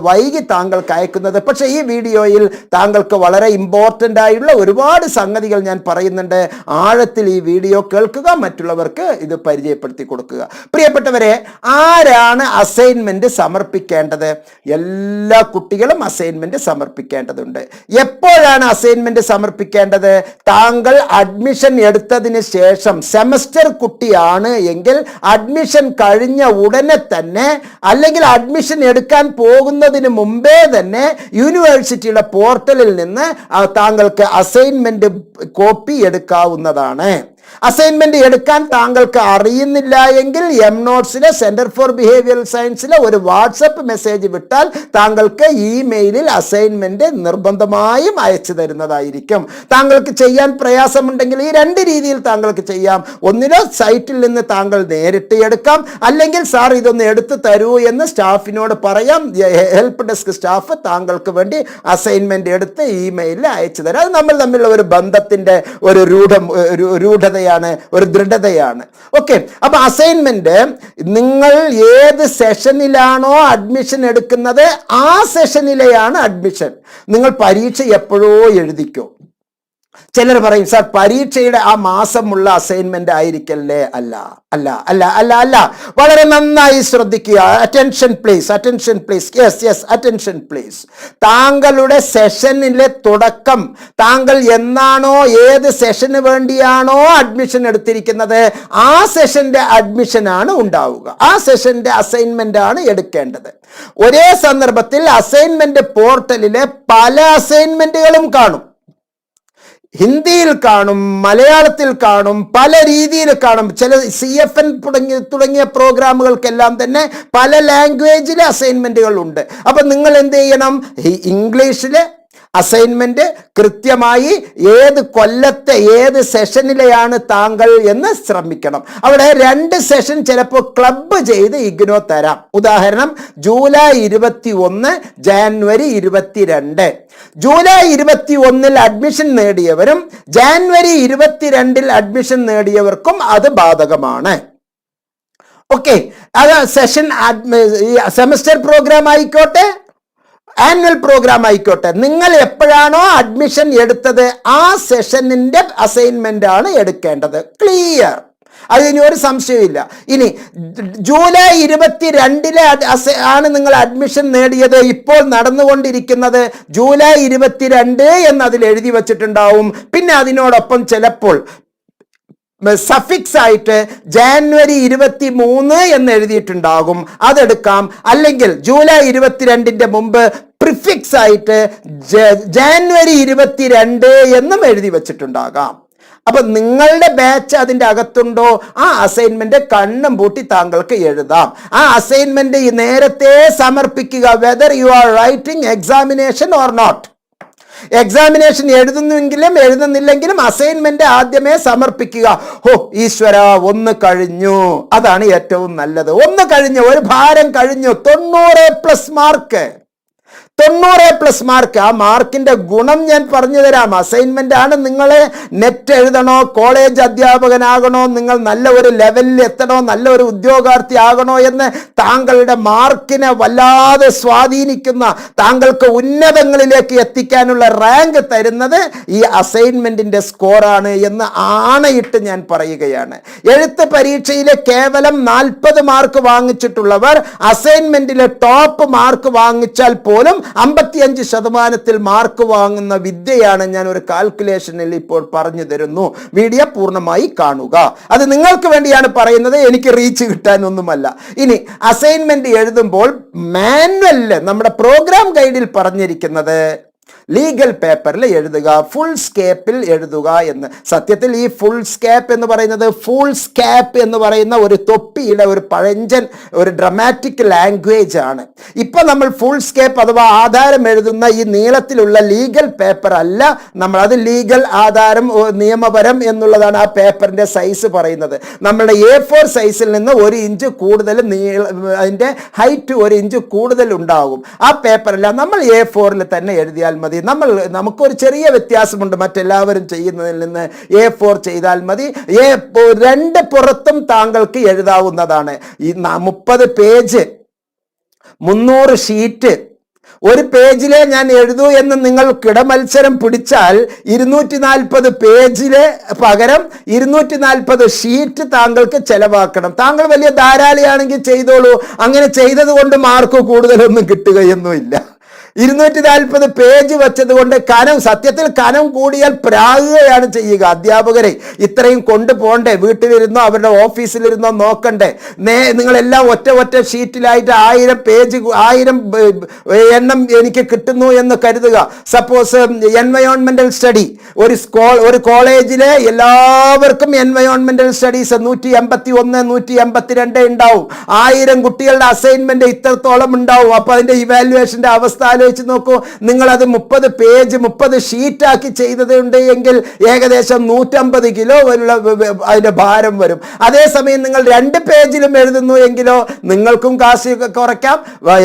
വൈകി താങ്കൾക്ക് അയക്കുന്നത്. പക്ഷേ ഈ വീഡിയോയിൽ താങ്കൾക്ക് വളരെ ഇമ്പോർട്ടൻ്റ് ആയുള്ള ഒരുപാട് സംഗതികൾ ഞാൻ പറയുന്നുണ്ട്. ആഴത്തിൽ ഈ വീഡിയോ കേൾക്കുക, മറ്റുള്ളവർക്ക് ഇത് പരിചയപ്പെടുത്തി കൊടുക്കുക. പ്രിയപ്പെട്ടവരെ, ആരാണ് അസൈൻമെന്റ് സമർപ്പിക്കേണ്ടത്? എല്ലാ കുട്ടികളും അസൈൻമെന്റ് സമർപ്പിക്കേണ്ടതുണ്ട്. എപ്പോഴാണ് അസൈൻമെന്റ് സമർപ്പിക്കേണ്ടത്? താങ്കൾ അഡ്മിഷൻ എടുത്തതിന് ശേഷം, സെമസ്റ്റർ കുട്ടിയാണ് എങ്കിൽ അഡ്മിഷൻ കഴിഞ്ഞ ഉടനെ തന്നെ, അല്ലെങ്കിൽ അഡ്മിഷൻ എടുക്കാൻ പോകുന്നതിന് മുമ്പേ തന്നെ യൂണിവേഴ്സിറ്റിയുടെ പോർട്ടലിൽ നിന്ന് താങ്കൾക്ക് അസൈൻമെന്റ് കോപ്പി എടുക്കാവുന്നതാണ്. അസൈൻമെന്റ് എടുക്കാൻ താങ്കൾക്ക് അറിയുന്നില്ല എങ്കിൽ എംനോട്ട്സിലെ സെന്റർ ഫോർ ബിഹേവിയറൽ സയൻസിലെ ഒരു വാട്സപ്പ് മെസ്സേജ് വിട്ടാൽ താങ്കൾക്ക് ഇമെയിലിൽ അസൈൻമെന്റ് നിർബന്ധമായും അയച്ചു തരുന്നതായിരിക്കും. താങ്കൾക്ക് ചെയ്യാൻ പ്രയാസമുണ്ടെങ്കിൽ ഈ രണ്ട് രീതിയിൽ താങ്കൾക്ക് ചെയ്യാം. ഒന്നിലോ സൈറ്റിൽ നിന്ന് താങ്കൾ നേരിട്ട് എടുക്കാം, അല്ലെങ്കിൽ സാർ ഇതൊന്ന് എടുത്തു തരൂ എന്ന് സ്റ്റാഫിനോട് പറയാം. ഹെൽപ്പ് ഡെസ്ക് സ്റ്റാഫ് താങ്കൾക്ക് വേണ്ടി അസൈൻമെന്റ് എടുത്ത് ഇമെയിലിൽ അയച്ചു തരാം. അത് നമ്മൾ തമ്മിലുള്ള ഒരു ബന്ധത്തിന്റെ ഒരു രൂഢതയാണ്, ഒരു ദൃഢതയാണ്. ഓക്കെ, അപ്പൊ അസൈൻമെന്റ് നിങ്ങൾ ഏത് സെഷനിലാണോ അഡ്മിഷൻ എടുക്കുന്നത് ആ സെഷനിലെയാണ് അഡ്മിഷൻ. നിങ്ങൾ പരീക്ഷ എപ്പോഴോ എഴുതിക്കോ. ചിലർ പറയും, സാർ പരീക്ഷയുടെ ആ മാസമുള്ള അസൈൻമെന്റ് ആയിരിക്കല്ലേ? അല്ല അല്ല അല്ല അല്ല അല്ല വളരെ നന്നായി ശ്രദ്ധിക്കുക. Attention please, attention please. Yes yes, attention please. താങ്കളുടെ സെഷനിലെ തുടക്കം, താങ്കൾ എന്നാണോ ഏത് സെഷന് വേണ്ടിയാണോ അഡ്മിഷൻ എടുത്തിരിക്കുന്നത് ആ സെഷന്റെ അഡ്മിഷനാണ് ഉണ്ടാവുക. ആ സെഷന്റെ അസൈൻമെന്റ് ആണ് എടുക്കേണ്ടത്. ഒരേ സന്ദർഭത്തിൽ അസൈൻമെന്റ് പോർട്ടലിലെ പല അസൈൻമെന്റുകളും കാണും. ഹിന്ദിയിൽ കാണും, മലയാളത്തിൽ കാണും, പല രീതിയിൽ കാണും. ചില CFN തുടങ്ങിയ പ്രോഗ്രാമുകൾക്കെല്ലാം തന്നെ പല ലാംഗ്വേജിലെ അസൈൻമെന്റുകൾ ഉണ്ട്. അപ്പം നിങ്ങൾ എന്ത് ചെയ്യണം? ഇംഗ്ലീഷിലെ അസൈൻമെന്റ് കൃത്യമായി ഏത് കൊല്ലത്തെ ഏത് സെഷനിലെയാണ് താങ്കൾ എന്ന് ശ്രമിക്കണം. അവിടെ 2 സെഷൻ ചിലപ്പോൾ ക്ലബ് ചെയ്ത് ഇഗ്നോ തരാം. ഉദാഹരണം, ജൂലൈ 21, ജാനുവരി 22. ജൂലൈ 21 അഡ്മിഷൻ നേടിയവരും ജാനുവരി 22 അഡ്മിഷൻ നേടിയവർക്കും അത് ബാധകമാണ്. ഓക്കെ, അത് സെഷൻ സെമസ്റ്റർ പ്രോഗ്രാം ആയിക്കോട്ടെ, ആനുവൽ പ്രോഗ്രാം ആയിക്കോട്ടെ, നിങ്ങൾ എപ്പോഴാണോ അഡ്മിഷൻ എടുത്തത് ആ സെഷനിന്റെ അസൈൻമെന്റ് ആണ് എടുക്കേണ്ടത്. ക്ലിയർ? അതിന് ഒരു സംശയമില്ല. ഇനി ജൂലൈ 22 ആണ് നിങ്ങൾ അഡ്മിഷൻ നേടിയത്. ഇപ്പോൾ നടന്നുകൊണ്ടിരിക്കുന്നത് ജൂലൈ 22 എന്ന് അതിൽ എഴുതി വച്ചിട്ടുണ്ടാവും. പിന്നെ അതിനോടൊപ്പം ചിലപ്പോൾ സഫിക്സ് ആയിട്ട് ജാനുവരി 23 എന്ന് എഴുതിയിട്ടുണ്ടാകും, അതെടുക്കാം. അല്ലെങ്കിൽ ജൂലൈ 22 മുമ്പ് പ്രിഫിക്സ് ആയിട്ട് ജാനുവരി 22 എന്നും എഴുതി വച്ചിട്ടുണ്ടാകാം. അപ്പൊ നിങ്ങളുടെ ബാച്ച് അതിൻ്റെ അകത്തുണ്ടോ ആ അസൈൻമെന്റ് കണ്ണും പൂട്ടി താങ്കൾക്ക് എഴുതാം. ആ അസൈൻമെന്റ് നേരത്തെ സമർപ്പിക്കുക, whether you are writing examination or not. Examination എഴുതുന്നെങ്കിലും എഴുതുന്നില്ലെങ്കിലും അസൈൻമെന്റ് ആദ്യമേ സമർപ്പിക്കുക. ഹോ ഈശ്വര, ഒന്ന് കഴിഞ്ഞു, അതാണ് ഏറ്റവും നല്ലത്. ഒന്ന് കഴിഞ്ഞു, ഒരു ഭാരം കഴിഞ്ഞു. 90+ മാർക്ക്, 90+ മാർക്ക്. ആ മാർക്കിന്റെ ഗുണം ഞാൻ പറഞ്ഞു തരാം. അസൈൻമെന്റ് ആണ്. നിങ്ങളെ നെറ്റ് എഴുതണോ, കോളേജ് അധ്യാപകനാകണോ, നിങ്ങൾ നല്ല ഒരു ലെവലിൽ എത്തണോ, നല്ല ഒരു ഉദ്യോഗാർത്ഥി ആകണോ എന്ന് താങ്കളുടെ മാർക്കിനെ വല്ലാതെ സ്വാധീനിക്കുന്ന, താങ്കൾക്ക് ഉന്നതങ്ങളിലേക്ക് എത്തിക്കാനുള്ള റാങ്ക് തരുന്നത് ഈ അസൈൻമെന്റിന്റെ സ്കോറാണ് എന്ന് ആണയിട്ട് ഞാൻ പറയുകയാണ്. എഴുത്ത് പരീക്ഷയിലെ കേവലം 40 മാർക്ക് വാങ്ങിച്ചിട്ടുള്ളവർ അസൈൻമെന്റിലെ ടോപ്പ് മാർക്ക് വാങ്ങിച്ചാൽ പോലും 55% മാർക്ക് വാങ്ങുന്ന വിദ്യയാണ് ഞാൻ ഒരു കാൽക്കുലേഷനിൽ ഇപ്പോൾ പറഞ്ഞു തരുന്നു. വീഡിയോ പൂർണ്ണമായി കാണുക. അത് നിങ്ങൾക്ക് വേണ്ടിയാണ് പറയുന്നത്, എനിക്ക് റീച്ച് കിട്ടാനൊന്നുമല്ല. ഇനി അസൈൻമെന്റ് എഴുതുമ്പോൾ മാനുവലിൽ നമ്മുടെ പ്രോഗ്രാം ഗൈഡിൽ പറഞ്ഞിരിക്കുന്നത് ലീഗൽ പേപ്പറിൽ എഴുതുക, ഫുൾ സ്കേപ്പിൽ എഴുതുക എന്ന്. സത്യത്തിൽ ഈ ഫുൾ സ്കേപ്പ് എന്ന് പറയുന്നത്, ഫുൾ സ്കാപ്പ് എന്ന് പറയുന്ന ഒരു തൊപ്പിയുടെ ഒരു പഴഞ്ചൻ ഒരു ഡ്രമാറ്റിക് ലാംഗ്വേജ് ആണ്. ഇപ്പൊ നമ്മൾ ഫുൾ സ്കേപ്പ് അഥവാ ആധാരം എഴുതുന്ന ഈ നീളത്തിലുള്ള ലീഗൽ പേപ്പർ അല്ല നമ്മൾ. അത് ലീഗൽ ആധാരം നിയമപരം എന്നുള്ളതാണ് ആ പേപ്പറിന്റെ സൈസ് പറയുന്നത്. നമ്മളുടെ A4 സൈസിൽ നിന്ന് 1 ഇഞ്ച് കൂടുതൽ അതിന്റെ ഹൈറ്റ് 1 ഇഞ്ച് കൂടുതൽ ഉണ്ടാകും. ആ പേപ്പറല്ല, നമ്മൾ A4 തന്നെ എഴുതിയാൽ മതി. നമുക്കൊരു ചെറിയ വ്യത്യാസമുണ്ട് മറ്റെല്ലാവരും ചെയ്യുന്നതിൽ നിന്ന്. A4 ചെയ്താൽ മതി. 2 പുറത്തും താങ്കൾക്ക് എഴുതാവുന്നതാണ്. ഈ 30 പേജ്, 300 ഷീറ്റ്, ഒരു പേജിലെ ഞാൻ എഴുതൂ എന്ന് നിങ്ങൾ കിടമത്സരം പിടിച്ചാൽ 240 പേജിലെ പകരം 240 ഷീറ്റ് താങ്കൾക്ക് ചെലവാക്കണം. താങ്കൾ വലിയ ധാരാളിയാണെങ്കിൽ ചെയ്തോളൂ. അങ്ങനെ ചെയ്തത് കൊണ്ട് മാർക്ക് കൂടുതലൊന്നും കിട്ടുകയൊന്നുമില്ല. 240 പേജ് വെച്ചത് കൊണ്ട് സത്യത്തിൽ കനം കൂടിയാൽ പ്രാകുകയാണ് ചെയ്യുക. അധ്യാപകരെ ഇത്രയും കൊണ്ടുപോകണ്ടേ? വീട്ടിലിരുന്നോ അവരുടെ ഓഫീസിലിരുന്നോ നോക്കണ്ടേ? നിങ്ങളെല്ലാം ഒറ്റ ഷീറ്റിലായിട്ട് 1000 പേജ് 1000 എണ്ണം എനിക്ക് കിട്ടുന്നു എന്ന് കരുതുക. സപ്പോസ് എൻവയോൺമെന്റൽ സ്റ്റഡി ഒരു കോളേജിലെ എല്ലാവർക്കും എൻവയോൺമെന്റൽ സ്റ്റഡീസ് 181 182 ഉണ്ടാവും. 1000 കുട്ടികളുടെ അസൈൻമെന്റ് ഇത്രത്തോളം ഉണ്ടാവും. അപ്പൊ അതിന്റെ ഇവാലുവേഷന്റെ അവസ്ഥ ആലോചിച്ച് നോക്കൂ. നിങ്ങൾ അത് 30 പേജ് 30 ഷീറ്റാക്കി ചെയ്തതുണ്ട് എങ്കിൽ ഏകദേശം 150 കിലോ അതിന്റെ ഭാരം വരും. അതേസമയം നിങ്ങൾ 2 പേജിലും എഴുതുന്നു എങ്കിലോ നിങ്ങൾക്കും കാശ് കുറയ്ക്കാം,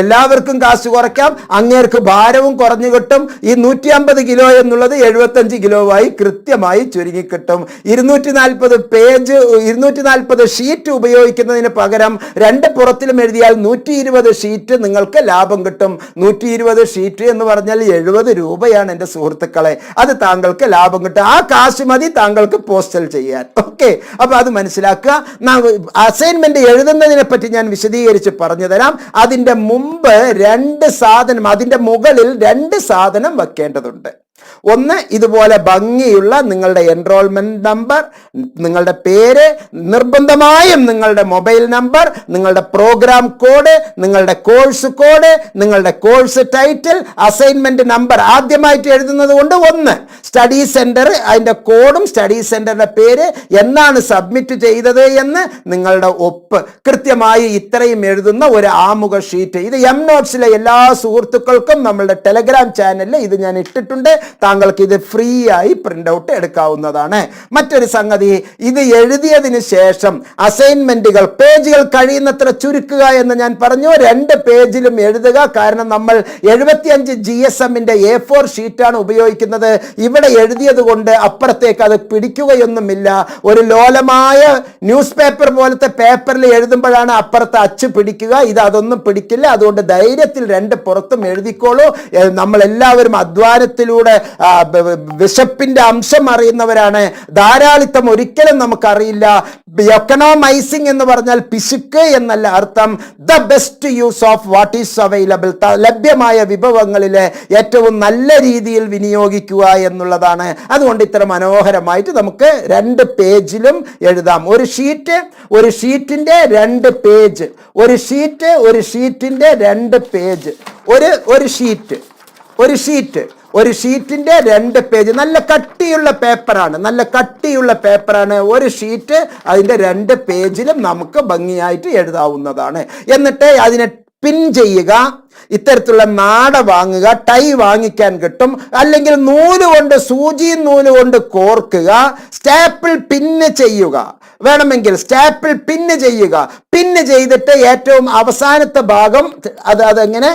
എല്ലാവർക്കും കാശ് കുറയ്ക്കാം, അങ്ങേർക്ക് ഭാരവും കുറഞ്ഞു കിട്ടും. ഈ 150 കിലോ എന്നുള്ളത് 75 കിലോവായി കൃത്യമായി ചുരുങ്ങിക്കിട്ടും. 240 പേജ് 240 ഷീറ്റ് ഉപയോഗിക്കുന്നതിന് പകരം 2 പുറത്തിലും എഴുതിയാൽ 120 ഷീറ്റ് നിങ്ങൾക്ക് ലാഭം കിട്ടും. 120 ഷീറ്റ് എന്ന് പറഞ്ഞാൽ 70 രൂപയാണ് എൻ്റെ സുഹൃത്തുക്കളെ. അത് താങ്കൾക്ക് ലാഭം കിട്ടും. ആ കാശ് മതി താങ്കൾക്ക് പോസ്റ്റൽ ചെയ്യാൻ. ഓക്കെ, അപ്പൊ അത് മനസ്സിലാക്കുക. അസൈൻമെന്റ് എഴുതുന്നതിനെ പറ്റി ഞാൻ വിശദീകരിച്ച് പറഞ്ഞു തരാം. അതിൻ്റെ മുമ്പ് അതിൻ്റെ മുകളിൽ 2 സാധനം വെക്കേണ്ടതുണ്ട്. ഒന്ന്, ഇതുപോലെ ഭംഗിയുള്ള നിങ്ങളുടെ എൻറോൾമെന്റ് നമ്പർ, നിങ്ങളുടെ പേര്, നിർബന്ധമായും നിങ്ങളുടെ മൊബൈൽ നമ്പർ, നിങ്ങളുടെ പ്രോഗ്രാം കോഡ്, നിങ്ങളുടെ കോഴ്സ് കോഡ്, നിങ്ങളുടെ കോഴ്സ് ടൈറ്റിൽ, അസൈൻമെന്റ് നമ്പർ ആദ്യമായിട്ട് എഴുതുന്നത് കൊണ്ട് 1 സ്റ്റഡി സെന്റർ, അതിന്റെ കോഡും സ്റ്റഡി സെന്ററിന്റെ പേര്, എന്നാണ് സബ്മിറ്റ് ചെയ്തത് എന്ന് നിങ്ങളുടെ ഒപ്പ് കൃത്യമായി ഇത്രയും എഴുതുന്ന ഒരു ആമുഖ ഷീറ്റ്. ഇത് എം നോട്ട്സിലെ എല്ലാ സുഹൃത്തുക്കൾക്കും നമ്മളുടെ ടെലഗ്രാം ചാനലിൽ ഇത് ഞാൻ ഇട്ടിട്ടുണ്ട്. താങ്കൾക്ക് ഇത് ഫ്രീ ആയി പ്രിന്റ് ഔട്ട് എടുക്കാവുന്നതാണ്. മറ്റൊരു സംഗതി, ഇത് എഴുതിയതിന് ശേഷം അസൈൻമെന്റുകൾ പേജുകൾ കഴിയുന്നത്ര ചുരുക്കുക എന്ന് ഞാൻ പറഞ്ഞു. 2 പേജിലും എഴുതുക. കാരണം നമ്മൾ 75 GSMന്റെ A4 ഷീറ്റാണ് ഉപയോഗിക്കുന്നത്. ഇവിടെ എഴുതിയത് കൊണ്ട് അപ്പുറത്തേക്ക് അത് പിടിക്കുകയൊന്നുമില്ല. ഒരു ലോലമായ ന്യൂസ് പേപ്പർ പോലത്തെ പേപ്പറിൽ എഴുതുമ്പോഴാണ് അപ്പുറത്ത് അച്ച് പിടിക്കുക. ഇത് അതൊന്നും പിടിക്കില്ല. അതുകൊണ്ട് ധൈര്യത്തിൽ 2 പുറത്തും എഴുതിക്കോളൂ. നമ്മളെല്ലാവരും അധ്വാനത്തിലൂടെ വിശപ്പിന്റെ അംശം അറിയുന്നവരാണ്. ധാരാളിത്തം ഒരിക്കലും നമുക്കറിയില്ല. എക്കണോമൈസിംഗ് എന്ന് പറഞ്ഞാൽ പിശുക്ക് എന്നല്ല അർത്ഥം. The best use of what is available, ലഭ്യമായ വിഭവങ്ങളിലെ ഏറ്റവും നല്ല രീതിയിൽ വിനിയോഗിക്കുക എന്നുള്ളതാണ്. അതുകൊണ്ട് ഇത്ര മനോഹരമായിട്ട് നമുക്ക് 2 പേജിലും എഴുതാം. ഒരു ഷീറ്റിന്റെ 2 പേജ്, ഒരു ഷീറ്റിന്റെ 2 പേജ്, ഒരു ഷീറ്റിന്റെ 2 പേജ്. നല്ല കട്ടിയുള്ള പേപ്പറാണ് ഒരു ഷീറ്റ്. അതിന്റെ 2 പേജിലും നമുക്ക് ഭംഗിയായിട്ട് എഴുതാവുന്നതാണ്. എന്നിട്ട് അതിനെ പിൻ ചെയ്യുക. ഇത്തരത്തിലുള്ള നാട വാങ്ങുക. ടൈ വാങ്ങിക്കാൻ കിട്ടും. അല്ലെങ്കിൽ സൂചിയും നൂല് കൊണ്ട് കോർക്കുക. സ്റ്റാപ്പിൾ പിന്ന് ചെയ്യുക. വേണമെങ്കിൽ സ്റ്റാപ്പിൾ പിന്ന് ചെയ്യുക. പിന്ന് ചെയ്തിട്ട് ഏറ്റവും അവസാനത്തെ ഭാഗം അതെങ്ങനെ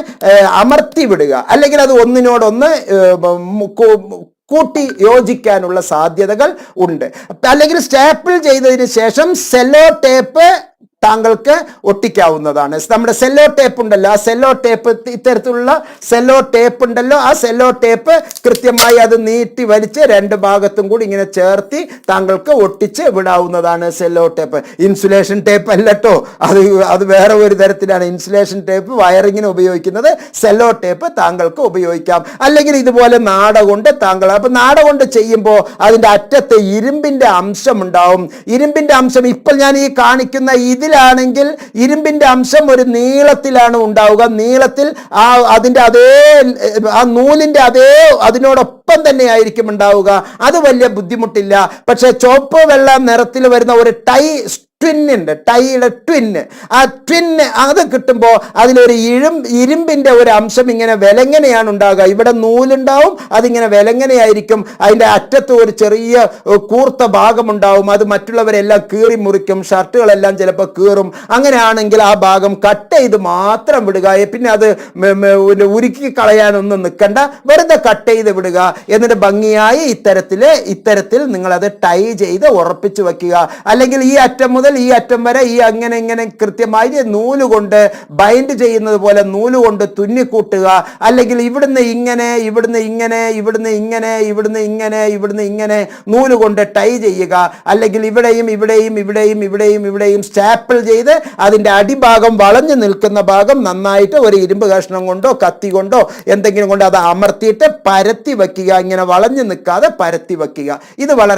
അമർത്തി വിടുക. അല്ലെങ്കിൽ അത് ഒന്നിനോടൊന്ന് കൂട്ടി യോജിക്കാനുള്ള സാധ്യതകൾ ഉണ്ട്. അല്ലെങ്കിൽ സ്റ്റാപ്പിൾ ചെയ്തതിന് ശേഷം സെല്ലോ ടേപ്പ് താങ്കൾക്ക് ഒട്ടിക്കാവുന്നതാണ്. നമ്മുടെ സെല്ലോ ടേപ്പ് ഉണ്ടല്ലോ, ആ സെല്ലോ ടേപ്പ്, ഇത്തരത്തിലുള്ള സെല്ലോ ടേപ്പ് ഉണ്ടല്ലോ, ആ സെല്ലോ ടേപ്പ് കൃത്യമായി അത് നീട്ടി വലിച്ച് 2 ഭാഗത്തും കൂടി ഇങ്ങനെ ചേർത്തി താങ്കൾക്ക് ഒട്ടിച്ച് വിടാവുന്നതാണ് സെല്ലോ ടേപ്പ്. ഇൻസുലേഷൻ ടേപ്പ് അല്ലട്ടോ, അത് വേറെ ഒരു തരത്തിലാണ്. ഇൻസുലേഷൻ ടേപ്പ് വയറിങ്ങിന് ഉപയോഗിക്കുന്നത്. സെല്ലോ ടേപ്പ് താങ്കൾക്ക് ഉപയോഗിക്കാം. അല്ലെങ്കിൽ ഇതുപോലെ നാട കൊണ്ട് അപ്പൊ നാട കൊണ്ട് ചെയ്യുമ്പോൾ അതിൻ്റെ അറ്റത്ത് ഇരുമ്പിന്റെ അംശം ഉണ്ടാവും. ഇരുമ്പിന്റെ അംശം ഇപ്പോൾ ഞാൻ ഈ കാണിക്കുന്ന ഇതിലാണെങ്കിൽ ഇരുമ്പിന്റെ അംശം ഒരു നീളത്തിലാണ് ഉണ്ടാവുക. നീളത്തിൽ അതിന്റെ ആ നൂലിന്റെ അതിനോടൊപ്പം തന്നെ ആയിരിക്കും ഉണ്ടാവുക. അത് വലിയ ബുദ്ധിമുട്ടില്ല. പക്ഷെ ചുവപ്പ് വെള്ള നിറത്തിൽ വരുന്ന ഒരു ടൈയുടെ ട്വിന്ന്, ആ ട്വിന്ന് അത് കിട്ടുമ്പോൾ അതിലൊരു ഇരുമ്പിന്റെ ഒരു അംശം ഇങ്ങനെ വിലങ്ങനെയാണ് ഉണ്ടാകുക. ഇവിടെ നൂലുണ്ടാവും, അതിങ്ങനെ വിലങ്ങനെയായിരിക്കും. അതിൻ്റെ അറ്റത്ത് ഒരു ചെറിയ കൂർത്ത ഭാഗമുണ്ടാവും. അത് മറ്റുള്ളവരെല്ലാം കീറി മുറിക്കും. ഷർട്ടുകളെല്ലാം ചിലപ്പോൾ കീറും. അങ്ങനെയാണെങ്കിൽ ആ ഭാഗം കട്ട് ചെയ്ത് മാത്രം വിടുക. പിന്നെ അത് ഉരുക്കി കളയാനൊന്നും നിൽക്കണ്ട, വെറുതെ കട്ട് ചെയ്ത് വിടുക. എന്നിട്ട് ഭംഗിയായി ഇത്തരത്തിൽ നിങ്ങളത് ടൈ ചെയ്ത് ഉറപ്പിച്ച് വെക്കുക. അല്ലെങ്കിൽ ഈ അറ്റം മുതൽ മുതൽ ഈ അറ്റം വരെ ഈ അങ്ങനെ ഇങ്ങനെ കൃത്യമായി നൂലുകൊണ്ട് ബൈൻഡ് ചെയ്യുന്നത് പോലെ നൂലുകൊണ്ട് തുന്നിക്കൂട്ടുക, അല്ലെങ്കിൽ ഇവിടുന്ന് ഇങ്ങനെ ഇവിടുന്ന് ഇങ്ങനെ ഇവിടുന്ന് ഇങ്ങനെ ഇവിടുന്ന് ഇങ്ങനെ ഇവിടുന്ന് ഇങ്ങനെ നൂലുകൊണ്ട് ടൈ ചെയ്യുക, അല്ലെങ്കിൽ ഇവിടെയും ഇവിടെയും ഇവിടെയും ഇവിടെയും ഇവിടെയും സ്റ്റാപ്പിൾ ചെയ്ത് അതിൻ്റെ അടിഭാഗം വളഞ്ഞു നിൽക്കുന്ന ഭാഗം നന്നായിട്ട് ഒരു ഇരുമ്പ് കഷ്ണം കൊണ്ടോ കത്തി കൊണ്ടോ എന്തെങ്കിലും കൊണ്ട് അത് അമർത്തിയിട്ട് പരത്തി വയ്ക്കുക. ഇങ്ങനെ വളഞ്ഞു നിൽക്കാതെ പരത്തി വയ്ക്കുക. ഇത് വളരെ